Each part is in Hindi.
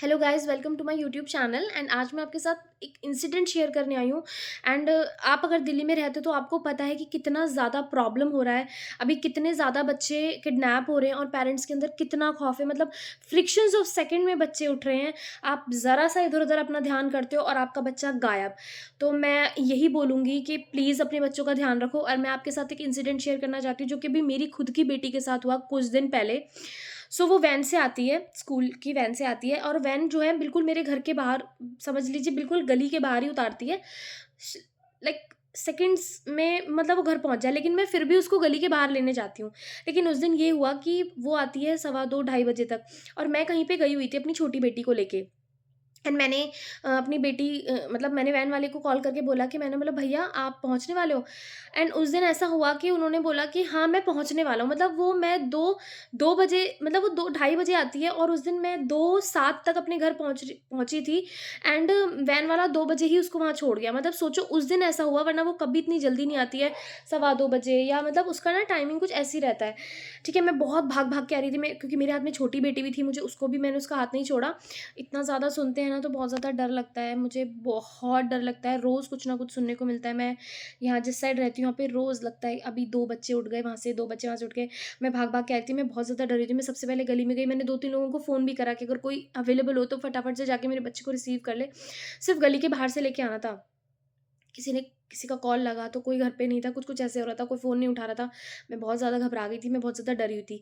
Hello guys, welcome to my YouTube channel. And आज मैं आपके साथ एक इंसिडेंट शेयर करने आई हूँ। एंड आप अगर दिल्ली में रहते हो तो आपको पता है कि कितना ज़्यादा प्रॉब्लम हो रहा है। अभी कितने ज़्यादा बच्चे किडनैप हो रहे हैं और पेरेंट्स के अंदर कितना खौफ है। मतलब फ्रिक्शंस ऑफ सेकंड में बच्चे उठ रहे हैं। आप ज़रा सा इधर उधर अपना ध्यान करते हो और आपका बच्चा गायब। तो मैं यही बोलूँगी कि प्लीज़ अपने बच्चों का ध्यान रखो। और मैं आपके साथ एक इंसिडेंट शेयर करना चाहती हूँ जो कि अभी मेरी खुद की बेटी के साथ हुआ कुछ दिन पहले। सो वो वैन से आती है, स्कूल की वैन से आती है और वैन जो है बिल्कुल मेरे घर के बाहर, समझ लीजिए बिल्कुल गली के बाहर ही उतारती है। श लाइक सेकंड्स में मतलब वो घर पहुँच जाए, लेकिन मैं फिर भी उसको गली के बाहर लेने जाती हूँ। लेकिन उस दिन ये हुआ कि वो आती है सवा 2 ढाई बजे तक और मैं कहीं पे गई हुई थी अपनी छोटी बेटी को लेके। एंड मैंने अपनी बेटी मतलब मैंने वैन वाले को कॉल करके बोला कि मैंने बोला भैया आप पहुँचने वाले हो? एंड उस दिन ऐसा हुआ कि उन्होंने बोला कि हाँ, मैं पहुँचने वाला हूँ। मतलब वो मैं 2 बजे, मतलब वो 2 ढाई बजे आती है और उस दिन मैं 2:07 तक अपने घर पहुँची थी। एंड वैन वाला 2 बजे ही उसको वहाँ छोड़ गया। मतलब सोचो उस दिन ऐसा हुआ, वरना वो कभी इतनी जल्दी नहीं आती है, सवा 2 बजे या मतलब उसका ना टाइमिंग कुछ ऐसे ही रहता है। ठीक है, मैं बहुत भाग-भाग के आ रही थी, मैं क्योंकि मेरे हाथ में छोटी बेटी भी थी, मुझे उसको भी मैंने उसका हाथ नहीं छोड़ा। इतना ज़्यादा सुनते हैं ना तो बहुत ज़्यादा डर लगता है, मुझे बहुत डर लगता है, रोज़ कुछ ना कुछ सुनने को मिलता है। मैं यहाँ जिस साइड रहती हूँ यहाँ पे रोज़ लगता है अभी 2 बच्चे उठ गए वहाँ से, 2 बच्चे वहाँ से उठ गए। मैं भाग-भाग के आई थी, मैं बहुत ज़्यादा डरी थी। मैं सबसे पहले गली में गई, मैंने 2-3 लोगों को फ़ोन भी करा कि अगर कोई अवेलेबल हो तो फटाफट से जाके मेरे बच्चे को रिसीव कर ले। सिर्फ़ गली के बाहर से लेके आना था। किसी का कॉल लगा तो कोई घर पे नहीं था, कुछ-कुछ ऐसे हो रहा था, कोई फ़ोन नहीं उठा रहा था। मैं बहुत ज़्यादा घबरा गई थी, मैं बहुत ज़्यादा डरी हुई थी।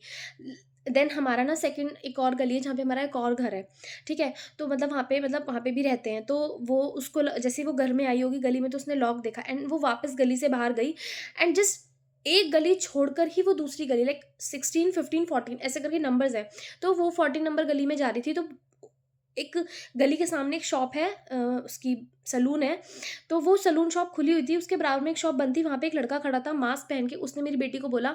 देन हमारा ना सेकंड एक और गली है जहाँ पे हमारा एक और घर है, ठीक है? तो मतलब वहाँ पे भी रहते हैं, तो वो उसको जैसे ही वो घर में आई होगी गली में तो उसने लॉक देखा एंड वो वापस गली से बाहर गई। एंड जस्ट एक गली छोड़कर ही वो दूसरी गली, लाइक 16, 15, 14 ऐसे करके नंबर्स हैं। तो वो 14 नंबर गली में जा रही थी, तो एक गली के सामने एक शॉप है, उसकी सैलून है। तो वो सैलून शॉप खुली हुई थी, उसके बराबर में एक शॉप बंद थी, वहाँ पे एक लड़का खड़ा था मास्क पहन के। उसने मेरी बेटी को बोला,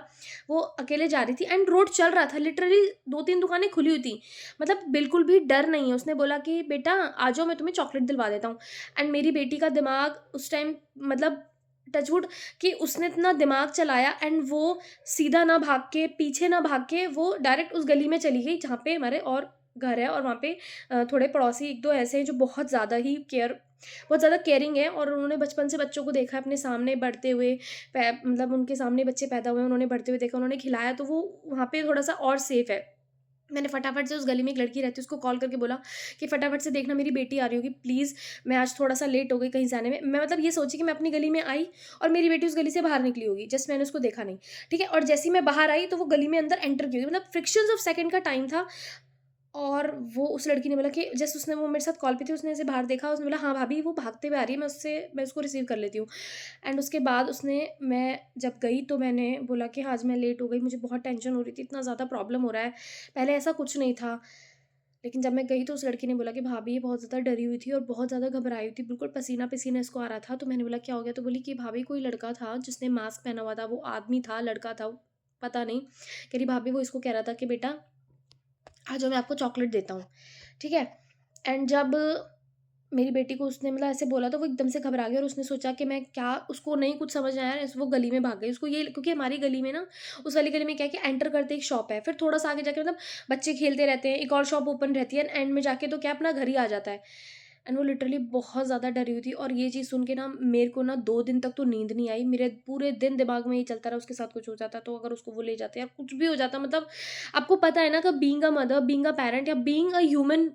वो अकेले जा रही थी एंड रोड चल रहा था, लिटरली 2-3 दुकानें खुली हुई थी। मतलब बिल्कुल भी डर नहीं है। उसने बोला कि बेटा आ जाओ, मैं तुम्हें चॉकलेट दिलवा देता हूँ। एंड मेरी बेटी का दिमाग उस टाइम, मतलब टचवुड, कि उसने इतना दिमाग चलाया एंड वो सीधा ना भाग के, पीछे ना भाग के, वो डायरेक्ट उस गली में चली गई जहाँ पे हमारे और घर है। और वहाँ पे थोड़े पड़ोसी 1-2 ऐसे हैं जो बहुत ज़्यादा केयरिंग है और उन्होंने बचपन से बच्चों को देखा है अपने सामने बढ़ते हुए। मतलब उनके सामने बच्चे पैदा हुए, उन्होंने बढ़ते हुए देखा, उन्होंने खिलाया, तो वो वहाँ पे थोड़ा-सा और सेफ है। मैंने फटाफट से, उस गली में एक लड़की रहती है, उसको कॉल करके बोला कि फटाफट से देखना मेरी बेटी आ रही होगी प्लीज़, मैं आज थोड़ा-सा लेट हो गई कहीं से आने में। मैं मतलब ये सोची कि मैं अपनी गली में आई और मेरी बेटी उस गली से बाहर निकली होगी, जस्ट मैंने उसको देखा नहीं, ठीक है? और जैसे ही मैं बाहर आई तो वो गली में अंदर एंटर की होगी। मतलब फ्रिक्शंस ऑफ सेकंड का टाइम था। और वो उस लड़की ने बोला कि जस्ट उसने, वो मेरे साथ कॉल पे थी, उसने ऐसे बाहर देखा, उसने बोला हाँ भाभी वो भागते हुए आ रही है, मैं उसको रिसीव कर लेती हूँ। एंड उसके बाद उसने, मैं जब गई तो मैंने बोला कि हाँ, आज मैं लेट हो गई, मुझे बहुत टेंशन हो रही थी, इतना ज़्यादा प्रॉब्लम हो रहा है, पहले ऐसा कुछ नहीं था। लेकिन जब मैं गई तो उस लड़की ने बोला कि भाभी ये बहुत ज़्यादा डरी हुई थी और बहुत ज़्यादा घबराई हुई थी, बिल्कुल पसीना-पसीना इसको आ रहा था। तो मैंने बोला क्या हो गया? तो बोली कि भाभी कोई लड़का था जिसने मास्क पहना हुआ था, वो आदमी था, लड़का था, पता नहीं। कह रही भाभी वो इसको कह रहा था कि बेटा आ जाओ, मैं आपको चॉकलेट देता हूँ, ठीक है? एंड जब मेरी बेटी को उसने मतलब ऐसे बोला तो वो एकदम से घबरा गई और उसने सोचा कि मैं क्या, उसको नहीं कुछ समझ आया, वो गली में भाग गई। उसको ये, क्योंकि हमारी गली में ना, उस वाली गली में क्या है कि एंटर करते एक शॉप है, फिर थोड़ा-सा आगे जाके मतलब बच्चे खेलते रहते हैं, एक और शॉप ओपन रहती है, एंड में जाके तो क्या अपना घर ही आ जाता है। एंड वो लिटरली बहुत ज़्यादा डरी हुई थी और ये चीज़ सुन के ना मेरे को ना 2 दिन तक तो नींद नहीं आई। मेरे पूरे दिन दिमाग में यही चलता रहा उसके साथ कुछ हो जाता तो, अगर उसको वो ले जाते या कुछ भी हो जाता। मतलब आपको पता है ना कि being a mother, being a parent या बीइंग अ ह्यूमन,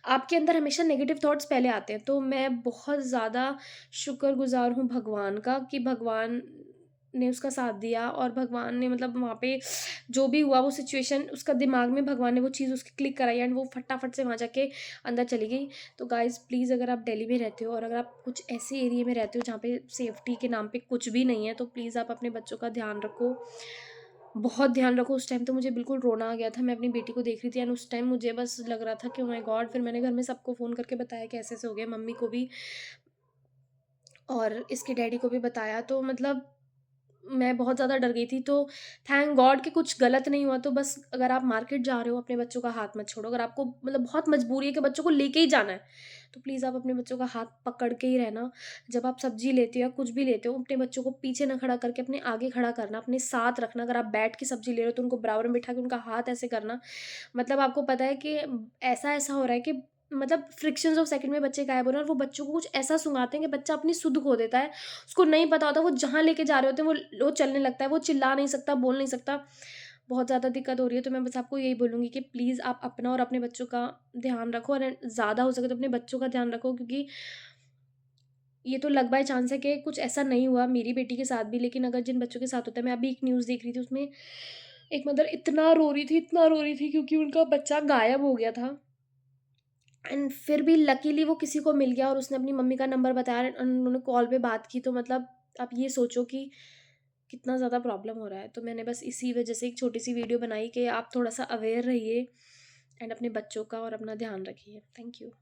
आपके अंदर हमेशा नेगेटिव थॉट्स पहले आते हैं। तो मैं बहुत ज़्यादा शुक्रगुज़ार हूँ भगवान का कि भगवान ने उसका साथ दिया और भगवान ने मतलब वहाँ पे जो भी हुआ वो सिचुएशन, उसका दिमाग में भगवान ने वो चीज़ उसकी क्लिक कराई एंड वो फटाफट से वहाँ जाके अंदर चली गई। तो गाइज़ प्लीज़, अगर आप दिल्ली में रहते हो और अगर आप कुछ ऐसे एरिया में रहते हो जहाँ पे सेफ्टी के नाम पे कुछ भी नहीं है, तो प्लीज़ आप अपने बच्चों का ध्यान रखो। बहुत ध्यान रखो। उस टाइम तो मुझे बिल्कुल रोना आ गया था, मैं अपनी बेटी को देख रही थी एंड उस टाइम मुझे बस लग रहा था कि ओह माय गॉड! फिर मैंने घर में सबको फ़ोन करके बताया कि ऐसे-ऐसे हो गया, मम्मी को भी और इसके डैडी को भी बताया। तो मतलब मैं बहुत ज़्यादा डर गई थी, तो थैंक गॉड कि कुछ गलत नहीं हुआ। तो बस अगर आप मार्केट जा रहे हो, अपने बच्चों का हाथ मत छोड़ो। अगर आपको मतलब बहुत मजबूरी है कि बच्चों को लेके ही जाना है, तो प्लीज़ आप अपने बच्चों का हाथ पकड़ के ही रहना। जब आप सब्ज़ी लेते हो या कुछ भी लेते हो, अपने बच्चों को पीछे ना खड़ा करके अपने आगे खड़ा करना, अपने साथ रखना। अगर आप बैठ के सब्ज़ी ले रहे हो, तो उनको बराबर में बिठा के उनका हाथ ऐसे करना। मतलब आपको पता है कि ऐसा-ऐसा हो रहा है कि मतलब फ्रिक्शंस ऑफ सेकंड में बच्चे गायब हो रहे हैं, और वो बच्चों को कुछ ऐसा सुंघाते हैं कि बच्चा अपनी सुध खो देता है। उसको नहीं पता होता, वो जहाँ लेके जा रहे होते हैं वो चलने लगता है, वो चिल्ला नहीं सकता, बोल नहीं सकता। बहुत ज़्यादा दिक्कत हो रही है, तो मैं बस आपको यही बोलूँगी कि प्लीज़ आप अपना और अपने बच्चों का ध्यान रखो, और ज़्यादा हो सके तो अपने बच्चों का ध्यान रखो, क्योंकि ये तो लक बाय चांस है कि कुछ ऐसा नहीं हुआ मेरी बेटी के साथ भी। लेकिन अगर जिन बच्चों के साथ होता है, मैं अभी एक न्यूज़ देख रही थी, उसमें एक मदर इतना रो रही थी क्योंकि उनका बच्चा गायब हो गया था। एंड फिर भी लकीली वो किसी को मिल गया, और उसने अपनी मम्मी का नंबर बताया, एंड उन्होंने कॉल पे बात की। तो मतलब आप ये सोचो कि कितना ज़्यादा प्रॉब्लम हो रहा है। तो मैंने बस इसी वजह से एक छोटी-सी वीडियो बनाई कि आप थोड़ा-सा अवेयर रहिए, एंड अपने बच्चों का और अपना ध्यान रखिए। Thank you.